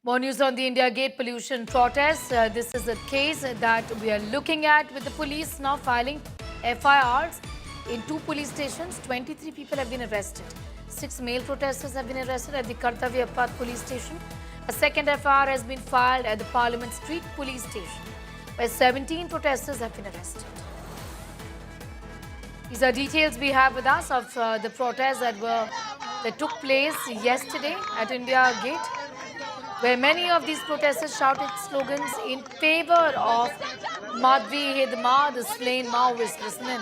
More news on the India Gate pollution protests. This is a case that we are looking at with the police now filing FIRs in 2 police stations. 23 people have been arrested. 6 male protesters have been arrested at the Kartavya Path police station. A second FIR has been filed at the Parliament Street police station, where 17 protesters have been arrested. These are details we have with us of the protests that took place yesterday at India Gate, where many of these protesters shouted slogans in favor of Madhvi Hidma, the slain Maoist. Listen in.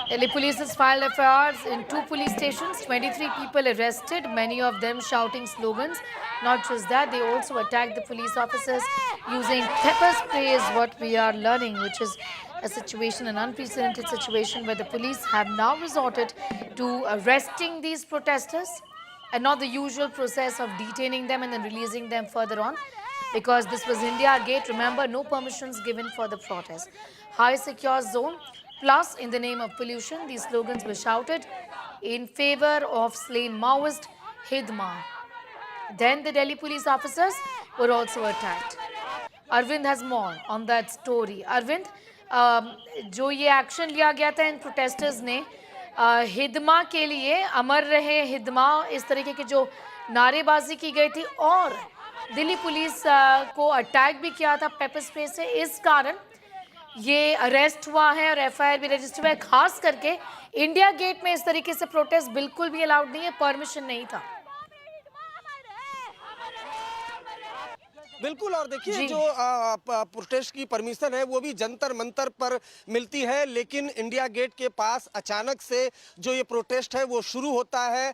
Delhi police has filed FIRs in 2 police stations. 23 people arrested, many of them shouting slogans. Not just that, they also attacked the police officers using pepper spray is what we are learning, which is a situation, an unprecedented situation where the police have now resorted to arresting these protesters and not the usual process of detaining them and then releasing them further on. Because this was India Gate, remember, no permissions given for the protest. High secure zone. Plus, in the name of pollution, these slogans were shouted in favor of slain Maoist Hidma. Then the Delhi police officers were also attacked. Arvind has more on that story. Arvind, जो ये action लिया गया था इन protesters ने हिदमा के लिए अमर रहे हिदमा इस तरीके की जो नारेबाजी की गई थी और दिल्ली पुलिस को अटैक भी किया था पेपर स्प्रे से, इस कारण ये अरेस्ट हुआ है और एफआईआर भी रजिस्टर हुआ है। खास करके इंडिया गेट में इस तरीके से प्रोटेस्ट बिल्कुल भी अलाउड नहीं है, परमिशन नहीं था। बिल्कुल, और देखिए जो प्रोटेस्ट की परमिशन है वो भी जंतर मंतर पर मिलती है, लेकिन इंडिया गेट के पास अचानक से जो ये प्रोटेस्ट है वो शुरू होता है।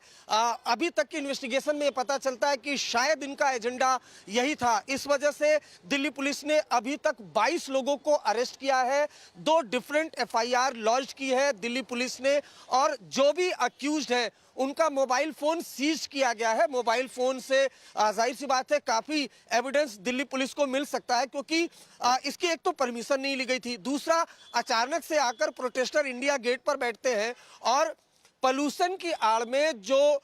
अभी तक की इन्वेस्टिगेशन में पता चलता है कि शायद इनका एजेंडा यही था। इस वजह से दिल्ली पुलिस ने अभी तक 22 लोगों को अरेस्ट किया है, 2 डिफरेंट एफआईआर लॉन्च की है दिल्ली पुलिस ने, और जो भी अक्यूज्ड है उनका मोबाइल फोन सीज किया गया है। मोबाइल फोन से जाहिर सी बात है काफी एविडेंस दिल्ली पुलिस को मिल सकता है, क्योंकि इसकी एक तो परमिशन नहीं ली गई थी, दूसरा अचानक से आकर प्रोटेस्टर इंडिया गेट पर बैठते हैं और पोल्यूशन की आड़ में जो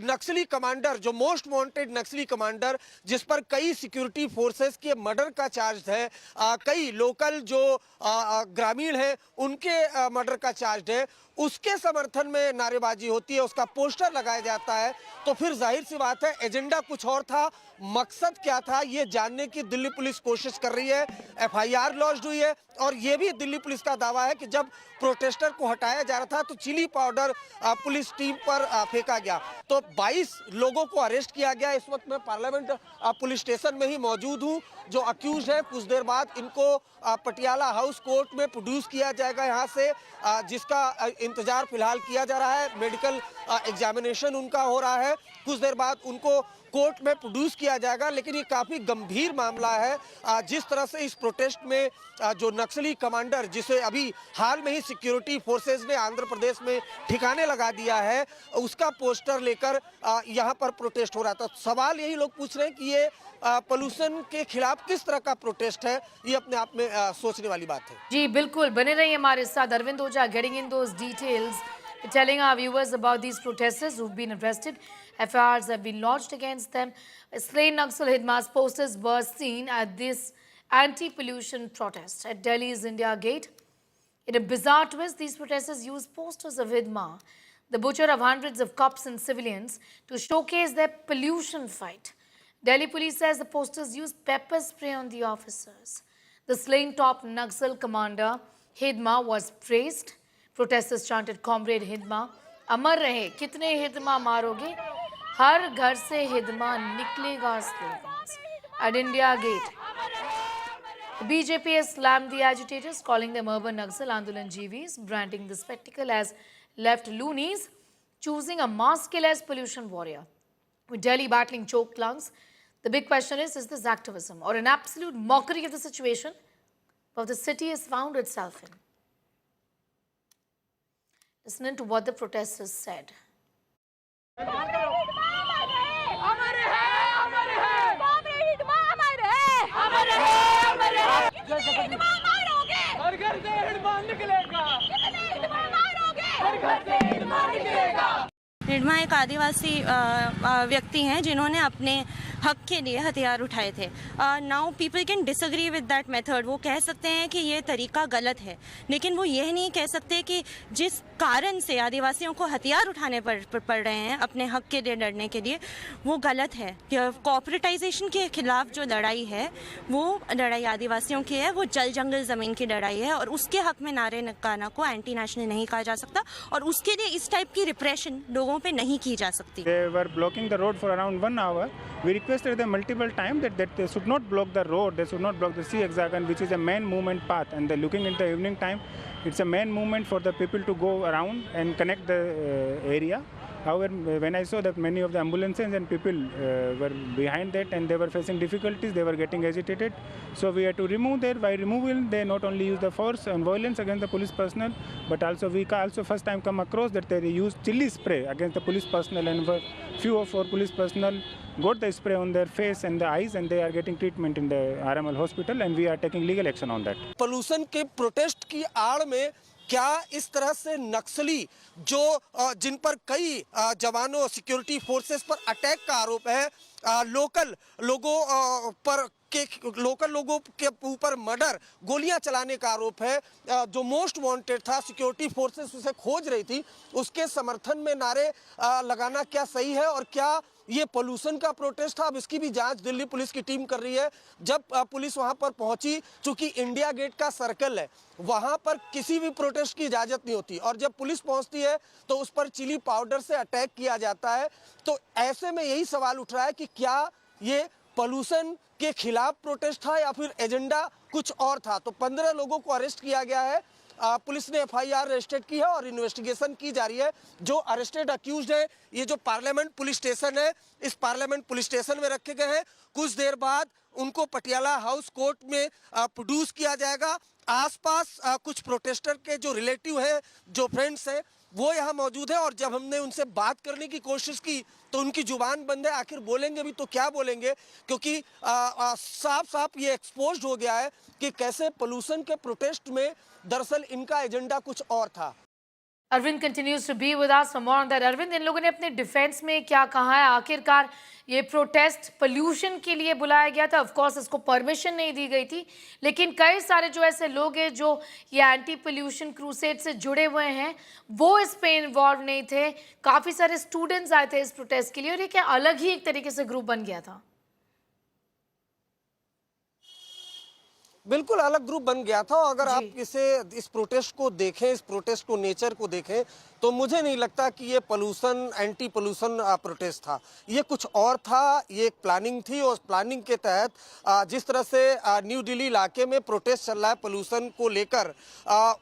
नक्सली कमांडर, जो मोस्ट वांटेड नक्सली कमांडर जिस पर कई सिक्योरिटी फोर्सेस के मर्डर का चार्ज है, कई लोकल जो ग्रामीण हैं उनके मर्डर का चार्ज है, उसके समर्थन में नारेबाजी होती है, उसका पोस्टर लगाया जाता है। तो फिर जाहिर सी बात है एजेंडा कुछ और था, मकसद क्या था ये जानने की दिल्ली पुलिस कोशिश कर रही है। एफआईआर लॉन्च हुई है और ये भी दिल्ली पुलिस का दावा है कि जब प्रोटेस्टर को हटाया जा रहा था तो चिली पाउडर पुलिस टीम पर फेंका गया। तो 22 लोगों को अरेस्ट किया गया। इस वक्त मैं पार्लियामेंट पुलिस स्टेशन में ही मौजूद हूँ। जो अक्यूज है कुछ देर बाद इनको पटियाला हाउस कोर्ट में प्रोड्यूस किया जाएगा यहाँ से, जिसका इंतजार फिलहाल किया जा रहा है। मेडिकल एग्जामिनेशन उनका हो रहा है, कुछ देर बाद उनको कोर्ट में प्रोड्यूस किया जाएगा। लेकिन ये काफी गंभीर मामला है। जिस तरह से इस प्रोटेस्ट में जो नक्सली कमांडर, जिसे अभी हाल में ही सिक्योरिटी फोर्सेस ने आंध्र प्रदेश में ठिकाने लगा दिया है, उसका पोस्टर लेकर यहाँ पर प्रोटेस्ट हो रहा था। सवाल यही लोग पूछ रहे हैं कि ये पोल्यूशन के खिलाफ किस तरह का प्रोटेस्ट है, ये अपने आप में सोचने वाली बात है। जी बिल्कुल, बने रहिए हमारे साथ। Arvind Ojha getting in those details, telling our viewers about these protesters who've been arrested. FIRs have been lodged against them. Slain Naxal Hidma's posters were seen at this anti-pollution protest at Delhi's India Gate. In a bizarre twist, these protesters used posters of Hidma, the butcher of hundreds of cops and civilians, to showcase their pollution fight. Delhi police says the posters used pepper spray on the officers. The slain top Naxal commander Hidma was praised. Protesters chanted, "Comrade Hidma, अमर रहे, कितने हिदमा मारोगे, हर घर से हिदमा निकलेगा" slogans at India Gate. The BJP has slammed the agitators, calling them urban Naxal Andolan GVs, branding the spectacle as left loonies, choosing a mass kill as pollution warrior. With Delhi battling choked lungs, The big question is this activism or an absolute mockery of the situation of the city has found itself in? Listen to what the protesters said. Hidma एक आदिवासी व्यक्ति हैं जिन्होंने अपने हक के लिए हथियार उठाए थे. Now people can disagree with that method. वो कह सकते हैं कि ये तरीका गलत है, लेकिन वो यह नहीं कह सकते कि जिस कारण से आदिवासियों को हथियार उठाने पड़ रहे हैं अपने हक के लिए लड़ने के लिए, वो गलत है. कॉर्पोरेटाइजेशन के खिलाफ जो लड़ाई है वो लड़ाई आदिवासियों की है, वो जल जंगल ज़मीन की लड़ाई है, और उसके हक में नारे लगाना को एंटी नेशनल नहीं कहा जा सकता, और उसके लिए इस टाइप की रिप्रेशन लोगों पे नहीं की जा सकती. They were blocking the road for around 1 hour. We requested them multiple times that they should not block the road, they should not block the sea hexagon, which is a main movement path. And they're looking in the evening time, it's a main movement for the people to go around and connect the area. However, when I saw that many of the ambulances and people were behind that and they were facing difficulties, they were getting agitated. So we had to remove that. By removing, they not only use the force and violence against the police personnel, but also we also first time come across that they used chili spray against the police personnel, and few of our police personnel got the spray on their face and the eyes, and they are getting treatment in the RML hospital, and we are taking legal action on that. Pollution के protest की आड़ में क्या इस तरह से नक्सली जो जिन पर कई जवानों सिक्योरिटी फोर्सेस पर अटैक का आरोप है, लोकल लोगों के ऊपर मर्डर, गोलियां चलाने का आरोप है, जो मोस्ट वांटेड था, सिक्योरिटी फोर्सेस उसे खोज रही थी, उसके समर्थन में नारे लगाना क्या सही है और क्या ये पोल्यूशन का प्रोटेस्ट था? अब इसकी भी जांच दिल्ली पुलिस की टीम कर रही है. जब पुलिस वहां पर पहुंची, चूंकि इंडिया गेट का सर्कल है, वहां पर किसी भी प्रोटेस्ट की इजाजत नहीं होती, और जब पुलिस पहुंचती है तो उस पर चिली पाउडर से अटैक किया जाता है. तो ऐसे में यही सवाल उठ रहा है कि क्या ये पोल्यूशन के खिलाफ प्रोटेस्ट था या फिर एजेंडा कुछ और था. तो 15 लोगों को अरेस्ट किया गया है. पुलिस ने FIR रजिस्टर्ड की है और इन्वेस्टिगेशन की जा रही है. जो अरेस्टेड अक्यूज्ड है, ये जो पार्लियामेंट पुलिस स्टेशन है, इस पार्लियामेंट पुलिस स्टेशन में रखे गए हैं. कुछ देर बाद उनको पटियाला हाउस कोर्ट में प्रोड्यूस किया जाएगा. आसपास कुछ प्रोटेस्टर के जो रिलेटिव हैं, जो फ्रेंड्स हैं, वो यहाँ मौजूद है, और जब हमने उनसे बात करने की कोशिश की तो उनकी जुबान बंद है. आखिर बोलेंगे भी तो क्या बोलेंगे, क्योंकि साफ साफ ये एक्सपोज्ड हो गया है कि कैसे पोल्यूशन के प्रोटेस्ट में दरअसल इनका एजेंडा कुछ और था. Arvind continues to be with us for more on that. Arvind, इन लोगों ने अपने डिफेंस में क्या कहा है? आखिरकार ये प्रोटेस्ट पोल्यूशन के लिए बुलाया गया था. ऑफ कोर्स इसको परमिशन नहीं दी गई थी, लेकिन कई सारे जो ऐसे लोग हैं जो ये एंटी पोल्यूशन क्रूसेड से जुड़े हुए हैं, वो इस पे इन्वॉल्व नहीं थे. काफ़ी सारे स्टूडेंट्स आए थे इस प्रोटेस्ट के लिए, और ये क्या अलग ही एक तरीके से ग्रुप बन गया था? बिल्कुल अलग ग्रुप बन गया था. अगर आप इस प्रोटेस्ट को देखें, इस प्रोटेस्ट को नेचर को देखें, तो मुझे नहीं लगता कि ये पोल्यूशन एंटी पोल्यूशन प्रोटेस्ट था. ये कुछ और था. ये एक प्लानिंग थी, और प्लानिंग के तहत जिस तरह से न्यू दिल्ली इलाके में प्रोटेस्ट चल रहा है पोल्यूशन को लेकर,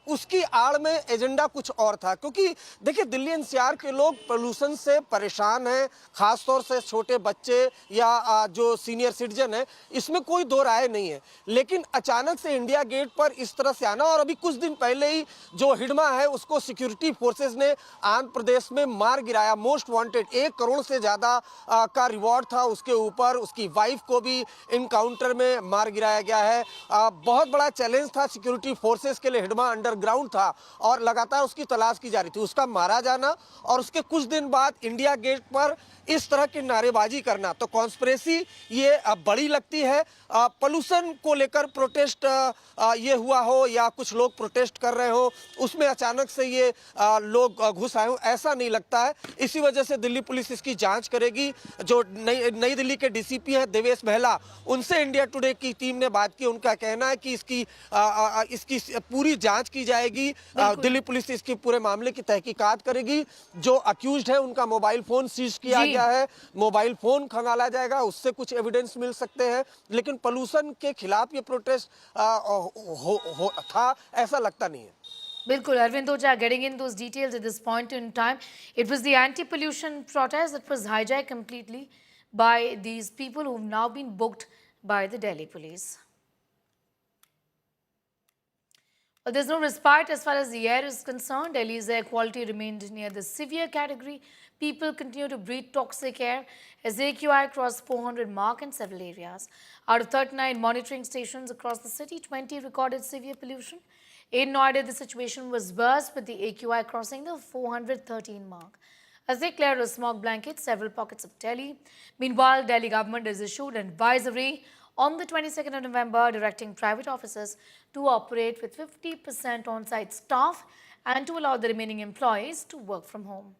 उसकी आड़ में एजेंडा कुछ और था. क्योंकि देखिए, दिल्ली एनसीआर के लोग पोल्यूशन से परेशान हैं, खासतौर से छोटे बच्चे या जो सीनियर सिटीजन है, इसमें कोई दो राय नहीं है. लेकिन अचानक से इंडिया गेट पर इस तरह से आना, और अभी कुछ दिन पहले ही जो हिडमा है उसको सिक्योरिटी फोर्सेस ने आंध्र प्रदेश में मार गिराया. मोस्ट वांटेड 1 करोड़ से ज्यादा का रिवॉर्ड था उसके ऊपर. उसकी वाइफ को भी इनकाउंटर में मार गिराया गया है. बहुत बड़ा चैलेंज था सिक्योरिटी फोर्सेस के लिए. हिडमा अंडरग्राउंड था और लगातार उसकी तलाश की जा रही थी. उसका मारा जाना और उसके कुछ दिन बाद इंडिया गेट पर इस तरह की नारेबाजी करना, तो कॉन्स्पिरेसी ये बड़ी लगती है. पोल्यूशन को लेकर प्रोटेस्ट ये हुआ हो या कुछ लोग प्रोटेस्ट कर रहे हो, उसमें अचानक से ये लोग घुस आए हो, ऐसा नहीं लगता है. इसी वजह से दिल्ली पुलिस इसकी जांच करेगी. जो नई दिल्ली के DCP हैं देवेश महला, उनसे इंडिया टुडे की टीम ने बात की. उनका कहना है कि इसकी पूरी जांच की जाएगी. दिल्ली पुलिस इसके पूरे मामले की तहकीकात करेगी. जो अक्यूज्ड है उनका मोबाइल फोन सीज किया गया है, मोबाइल फोन खंगाला जाएगा, उससे कुछ एविडेंस मिल सकते हैं. लेकिन पोल्यूशन के खिलाफ ये प्रोटेस्ट था, ऐसा लगता नहीं है. Bilkul, Arvind Oja getting in those details at this point in time. It was the anti-pollution protest that was hijacked completely by these people who've now been booked by the Delhi police. Well, there's no respite as far as the air is concerned. Delhi's air quality remained near the severe category. People continue to breathe toxic air as AQI crossed 400 mark in several areas. Out of 39 monitoring stations across the city, 20 recorded severe pollution. In Noida, the situation was worse with the AQI crossing the 413 mark. As they clear a smog blanket, several pockets of Delhi. Meanwhile, Delhi government has issued an advisory on the 22nd of November, directing private offices to operate with 50% on-site staff and to allow the remaining employees to work from home.